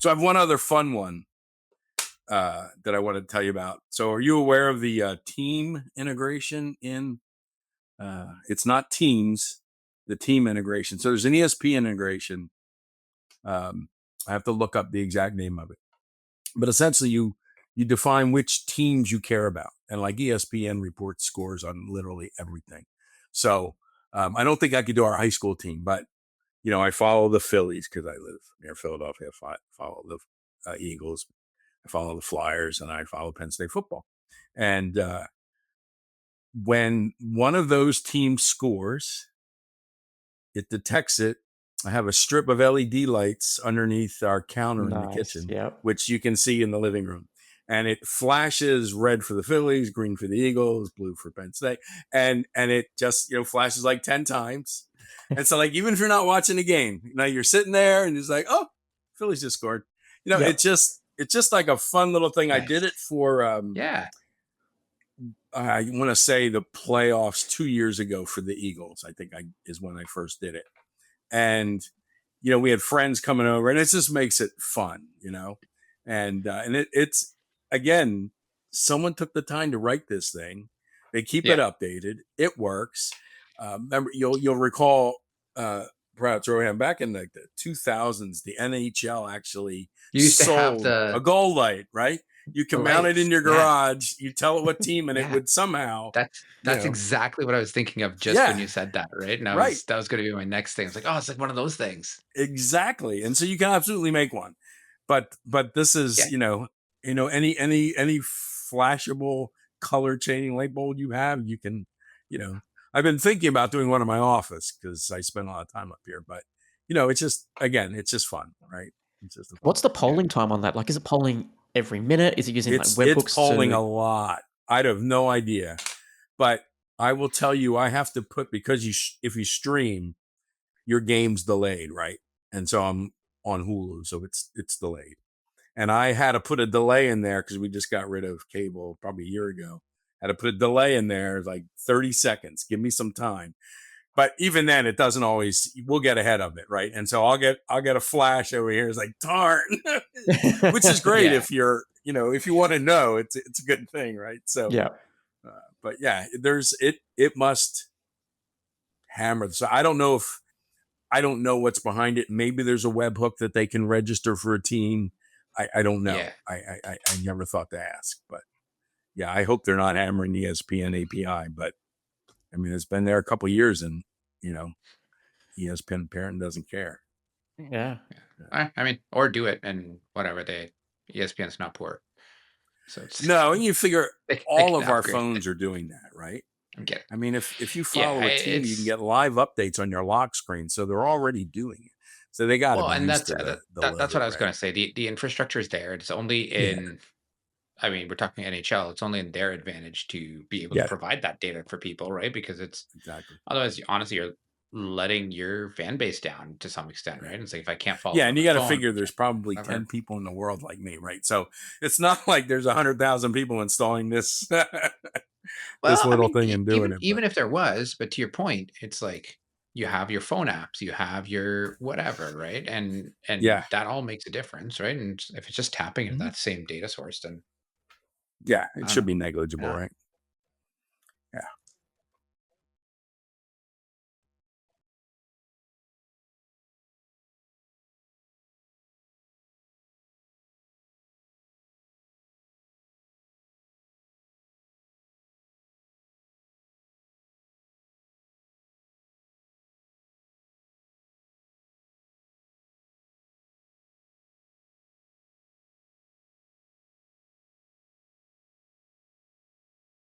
So I have one other fun one that I want to tell you about. So are you aware of the team integration in, it's not Teams, the team integration. So there's an ESPN integration. I have to look up the exact name of it. But essentially you define which teams you care about. And like ESPN reports scores on literally everything. So I don't think I could do our high school team, but I follow the Phillies because I live near Philadelphia. I follow the Eagles. I follow the Flyers, and I follow Penn State football. And when one of those teams scores, it detects it. I have a strip of LED lights underneath our counter in the kitchen, which you can see in the living room. And it flashes red for the Phillies, green for the Eagles, blue for Penn State. And it just, flashes like 10 times. And so like, even if you're not watching a game, you're sitting there and it's like, oh, Phillies just scored. It's just like a fun little thing. Nice. I did it for, I want to say the playoffs 2 years ago for the Eagles. I think is when I first did it. And, we had friends coming over and it just makes it fun, and it's, again, someone took the time to write this thing. They keep it updated. It works. Remember, you'll recall, perhaps Rohan, back in the 2000s, the NHL actually sold a goal light, right? You can mount it in your garage. You tell it what team, and it would somehow. That's exactly what I was thinking of just when you said that, right? And that was going to be my next thing. It's like, oh, it's like one of those things. Exactly, and so you can absolutely make one, but this is any flashable color changing light bulb you have, you can, I've been thinking about doing one in my office because I spend a lot of time up here, but it's just, again, it's just fun, right? It's just What's the polling time on that? Like, is it polling every minute? Is it using webhooks? It's polling a lot. I have no idea, but I will tell you, I have to put, because if you stream, your game's delayed, right? And so I'm on Hulu, so it's delayed. And I had to put a delay in there because we just got rid of cable probably a year ago. Had to put a delay in there, like 30 seconds. Give me some time. But even then, it doesn't always. We'll get ahead of it, right? And so I'll get a flash over here. It's like, darn, which is great if you're, if you want to know, it's a good thing, right? So but it must hammer. So I don't know what's behind it. Maybe there's a webhook that they can register for a team. I don't know. I never thought to ask, but I hope they're not hammering the ESPN API. But I mean, it's been there a couple of years, and ESPN parent doesn't care. Yeah. I mean, or do it and whatever. ESPN's not poor, so no. And you figure all of our phones are doing that, right? I mean, if you follow a team, you can get live updates on your lock screen, so they're already doing it. So they got to be used to that's what I was going to say. The infrastructure is there. It's only in, I mean, we're talking NHL. It's only in their advantage to be able to provide that data for people, right? Because it's otherwise, honestly, you're letting your fan base down to some extent, right? And it's like, if I can't follow, and you got to figure there's probably 10 people in the world like me, right? So it's not like there's 100,000 people installing this this little thing and doing it. Even if there was, but to your point, it's like, you have your phone apps, you have your whatever, right? And that all makes a difference, right? And if it's just tapping into that same data source, then it should be negligible, right?